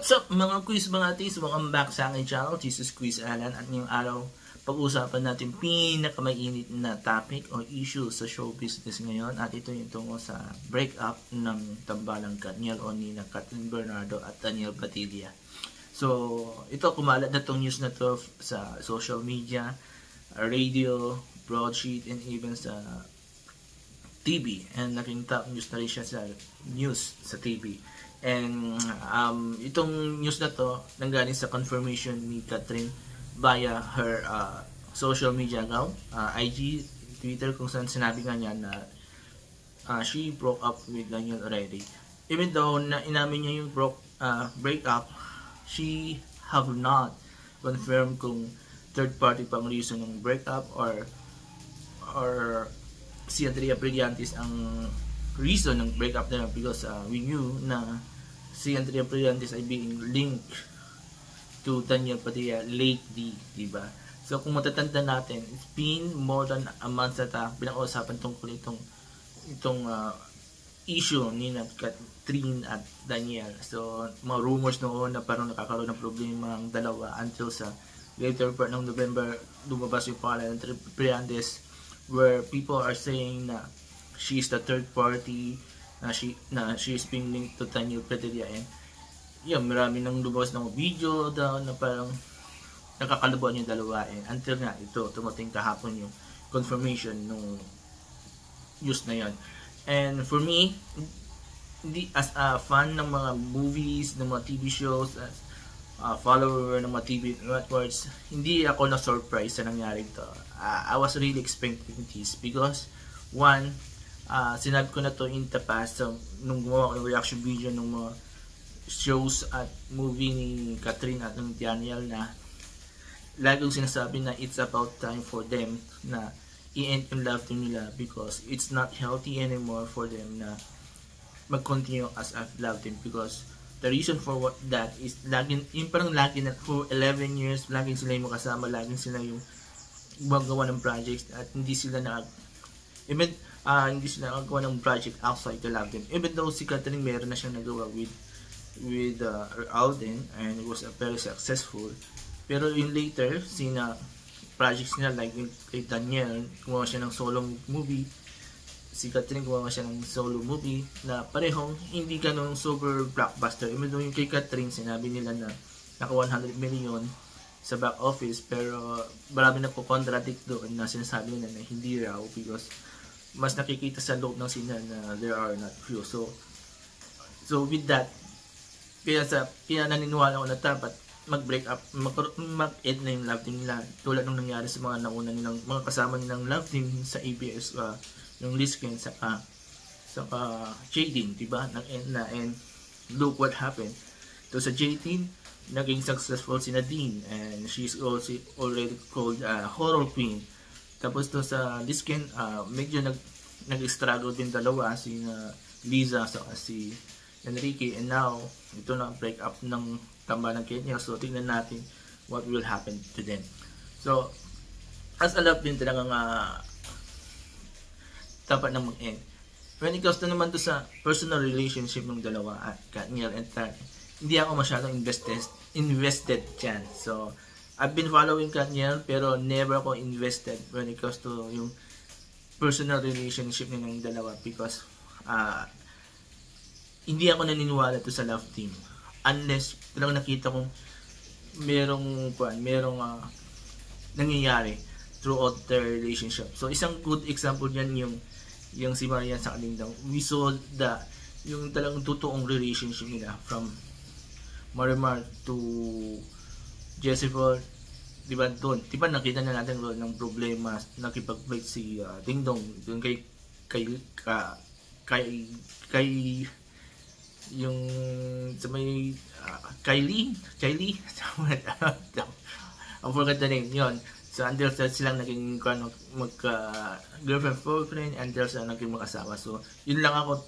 What's up mga quiz mga atis? Welcome back sa aking channel, Jesus Quiz Alan. At ngayong araw, pag-uusapan natin pinakamainit na topic o issue sa show business ngayon. At ito yung tungo sa breakup ng tambalang Katniel o Nina Kathryn Bernardo at Daniel Padilla. So, ito kumalat na tong news na to sa social media, radio, broadsheet, and even sa TV. And naging top news na rin siya sa news sa TV. And itong news na to nanggaling sa confirmation ni Kathryn via her social media account, IG, Twitter, kung saan sinabi nga niya na she broke up with Daniel already. Even though na inamin niya yung breakup, she have not confirmed kung third party pang reason ng breakup or si Andrea Brillantes ang reason ng breakup nila, because we knew na si Andrea Brillantes ay being linked to Daniel Padilla lately, diba? So kung matatanda natin, it's been more than a month na pinag-uusapan tungkol itong issue ni Kathryn at Daniel. So mga rumors noon na parang nakakaroon ng problema ang dalawa until sa later part ng November lumabas yung pangalan ng Brillantes, where people are saying na she is the third party, na she is being linked to Daniel Padilla, and yun, marami nang lumabas ng video daw na parang nakakalabuan yung dalawa, and until nga ito, tumating kahapon yung confirmation nung news na yun. And for me, as a fan ng mga movies, ng mga TV shows, as a follower ng mga TV networks, hindi ako na-surprise sa nangyari ito. I was really expecting this because, one, sinabi ko na to in the past, nung gumawa ko ng reaction video ng mga shows at movie ni Kathryn at ng Daniel, na laging sinasabi na it's about time for them na i-end yung love team nila, because it's not healthy anymore for them na mag-continue as a love team, because the reason for what that is laging, yung parang lagi na for 11 years laging sila yung makasama, laging sila yung gumagawa ng projects at hindi sila hindi sila nagawa ng project outside the love team. Even though si Kathryn meron na siyang nagawa with Alden, and it was very successful, pero yung later sina projects nila, like kay Daniel, gumawa siya ng solo movie, si Kathryn gumawa siya ng solo movie na parehong hindi ganun super blockbuster. Even though yung kay Kathryn sinabi nila na naka 100 million sa back office, pero marami na po contradict doon na sinasabi nila na hindi raw, because mas nakikita sa loob ng scene na there are not few. So with that, kaya naniniwala ko na dapat mag-break up, mag-end na yung love team nila, tulad nung nangyari sa mga nauna nilang mga kasama nilang love team sa ABS, yung Lisken saka Jaden, diba? And look what happened. So sa Jaden, naging successful si Nadine, and she's also already called horror queen. Tapos to sa Lisken, medyo nag-struggle din dalawa, si Liza sa si Enrique, and now ito na break up ng tambalang Kenya. So tingnan natin what will happen to them. So as a love din talagang dapat na mag-end. When it comes to naman to sa personal relationship ng dalawa at Katniel and Tarn, hindi ako masyadong invested dyan. So I've been following Katniel, pero never ako invested when it comes to yung personal relationship nilang dalawa, because hindi ako naniniwala to sa love team unless talagang nakita kong merong nangyayari throughout their relationship. So isang good example yan yung si Marian sa Kalindang. We saw yung talagang totoong relationship nila from Marimar to Jezebel, diba doon? Diba nakita na natin doon ng problema, nakipag-break si Dingdong doon kay yung sa may Kylie I forgot the name yun. So until silang naging girlfriend boyfriend, until sa naging mag-asawa. So doon lang ako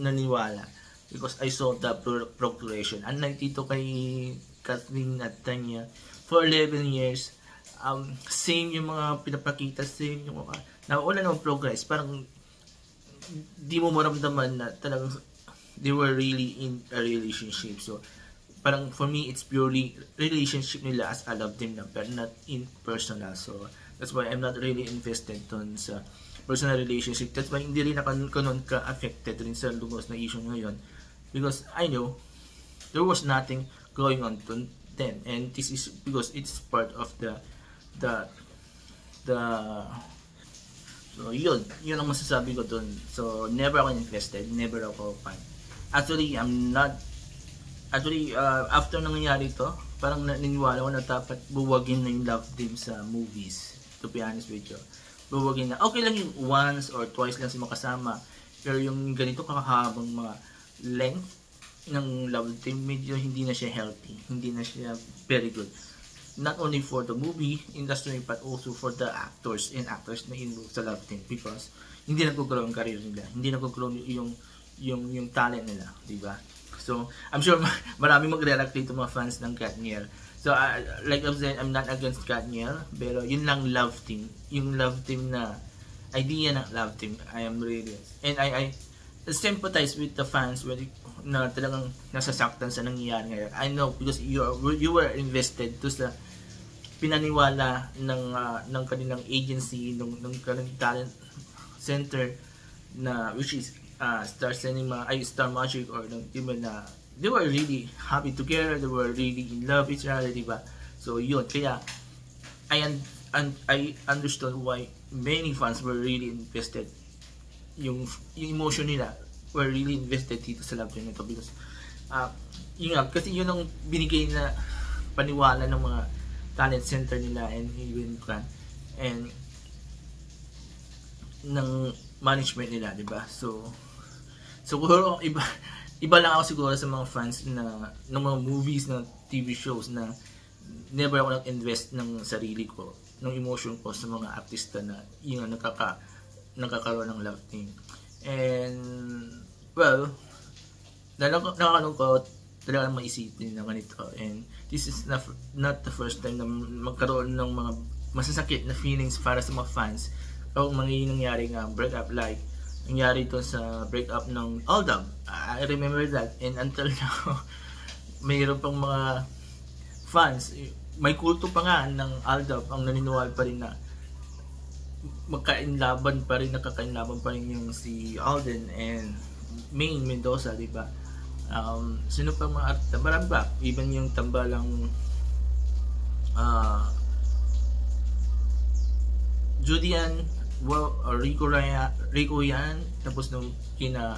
naniwala, because I saw the progression. Unlike dito kay Kathryn at Tanya, for 11 years, same yung mga pinapakita, same yung mga, wala namang progress. Parang di mo maramdaman na talagang they were really in a relationship. So parang for me, it's purely relationship nila as a love team na, pero not in personal. So, that's why I'm not really invested dun sa personal relationship. That's why hindi rin ako nun ka-affected rin sa lumos na issue ngayon. Because I know, there was nothing going on then. And this is because it's part of the so yun ang masasabi ko dun. So never ako invested, never ako fan. Actually after nangyari to, parang naniniwala ko na dapat buwagin na yung love team sa movies, to be honest with you. Buwagin na, okay lang yung once or twice lang si makasama, pero yung ganito kakahabang mga length ng love team, medyo hindi na siya healthy, hindi na siya very good. Not only for the movie industry but also for the actors and actors na involved sa love team, because hindi nagko-grow ang career nila, hindi nagko-grow yung talent nila, di ba? So I'm sure maraming magre-react dito mga fans ng Katniel. So like I've said, I'm not against Katniel, pero yun lang love team, yung love team na idea ng love team, I am really, and I sympathize with the fans na talagang nasasaktan sa nangyayari ngayon. I know because you were invested to sa pinaniwala ng kanilang agency, ng kanilang talent center na which is Star Cinema, Star Magic, or ng team na they were really happy together, they were really in love with each other, diba? So yun, kaya I understood why many fans were really invested, yung emotion nila were really invested dito sa love team nito, because yun nga, kasi yun ang binigay na paniwala ng mga talent center nila and even and ng management nila, di ba? So siguro iba lang ako siguro sa mga fans na ng mga movies, ng TV shows, na never ako nag-invest ng sarili ko, ng emotion ko sa mga artista na yung nakakaroon ng love team. And well, nakakalungkot talaga maisipin na ganito, and this is not the first time na magkaroon ng mga masasakit na feelings para sa mga fans o mga nangyari nga breakup, like nangyari ito sa breakup ng Aldab. I remember that, and until now mayroon pang mga fans, may kulto pa nga ng Aldab ang naniniwala pa rin na nakakainlaban pa rin yung si Alden and Maine Mendoza, di ba? Sino pa mga artista? Marami pa. Even yung tambalang Judian, Rico yan, tapos nung kina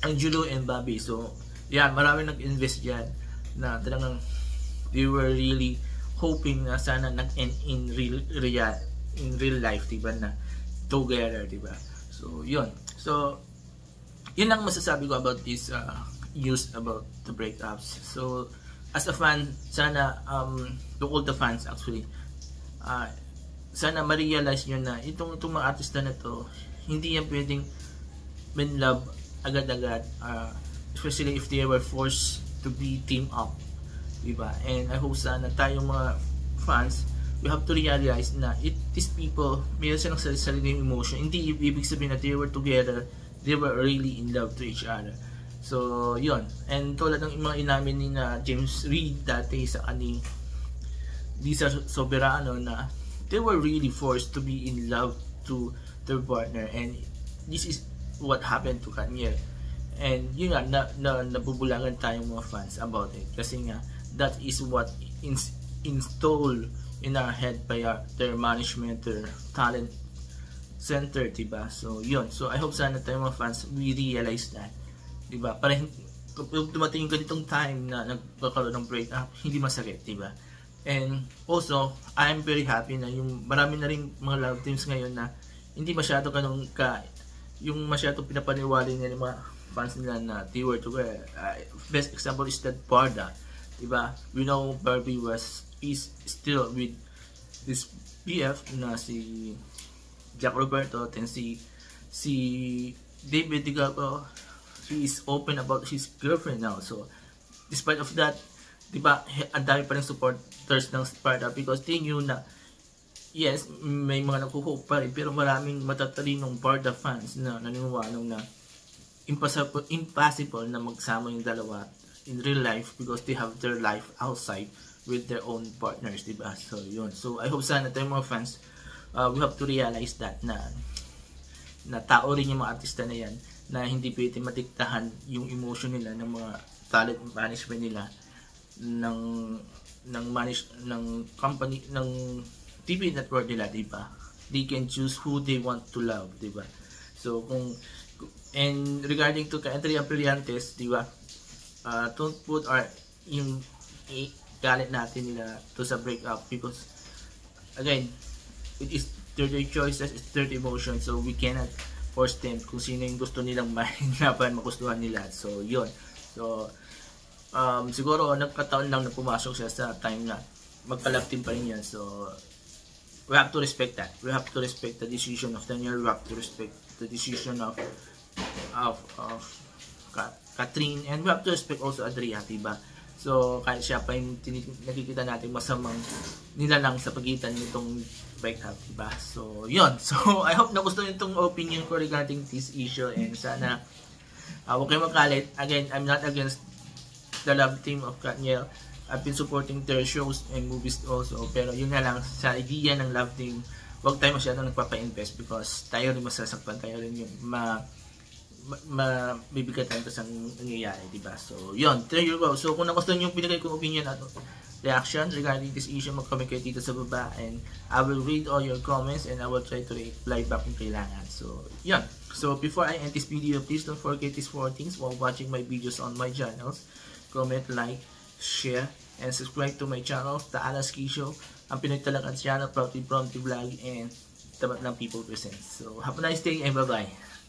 Angelo and Bobby. So yan, marami nag-invest dyan na talagang they were really hoping na sana nag-end in real life, diba, na together, diba? So yun. So yun lang masasabi ko about this news about the breakups. So as a fan, sana to all the fans actually, sana ma-realize nyo na itong mga artista na to, hindi yan pwedeng in love agad-agad, especially if they were forced to be team up, diba? And I hope sana tayong mga fans, we have to realize na these people, mayroon silang sariling emotion. Hindi ibig sabihin na they were together, they were really in love to each other. So yun, and tulad ng mga inamin ni na James Reid dati sa ani Lisa Soberano, na they were really forced to be in love to their partner, and this is what happened to Katniel. And yun nga, nabubulangan tayong mga fans about it, kasi nga that is what installed in our head by their management, their talent center, diba? So yun, so I hope sana tayo mga fans, we realize that, diba? Para kung dumating yung ganitong time na nagkakaroon ng breakup, hindi masakit, diba? And also, I'm very happy na yung marami na rin mga love teams ngayon na hindi masyado yung masyado pinapaniwala nila yung mga fans nila na they were together. Best example is that Barda, diba? We know Barbie is still with this BF na si Jack Roberto, and si David Digago, he is open about his girlfriend now. So despite of that, diba, ang dami pa rin supporters ng Sparta, because they knew na yes, may mga nagko-hope pa rin, pero maraming matatalinong Sparta fans na naniniwala na impossible na magsama yung dalawa in real life because they have their life outside with their own partners, diba? So yun. So I hope sana tayo mga fans, we have to realize that na tao rin yung mga artista na yan, na hindi pwede matiktahan yung emotion nila ng mga talent management nila ng company, ng TV network nila, diba? They can choose who they want to love, diba? So and regarding to Andrea Brillantes, diba? Don't put yung galit natin nila to sa breakup because again, it is their choices, it's their emotion, so we cannot force them kung sino yung gusto nilang mahinapan, magustuhan nila. So yun. So siguro nagkataon lang na pumasok siya sa time na magka-love team pa rin yan. So we have to respect that. We have to respect the decision of Daniel. We have to respect the decision of Catherine, and we have to respect also Andrea, diba? So kahit siya pa yung nakikita natin masamang nilalang sa pagitan nitong breakup, diba? So yun. So I hope nagustuhan niyo itong opinion ko regarding this issue, and sana huwag kayo magalit. Again, I'm not against the love team of Katniel. I've been supporting their shows and movies also, pero yun na lang, sa idea ng love team, huwag tayo masyadong nagpapa-invest because tayo rin masasakpan, tayo rin yung mabibigatan sa nangyayari, diba? So yun, there you go. So kung nagustuhan yung pinigay kong opinion at reaction regarding this issue, mag-comment kayo dito sa baba, and I will read all your comments and I will try to reply back kung kailangan. So yun. So before I end this video, please don't forget these 4 things while watching my videos on my channels. Comment, like, share, and subscribe to my channel, The Alas Key Show, ang Pinoy Talagang channel, proudly from the vlog, and Tamat Lang People Presents. So have a nice day and bye-bye.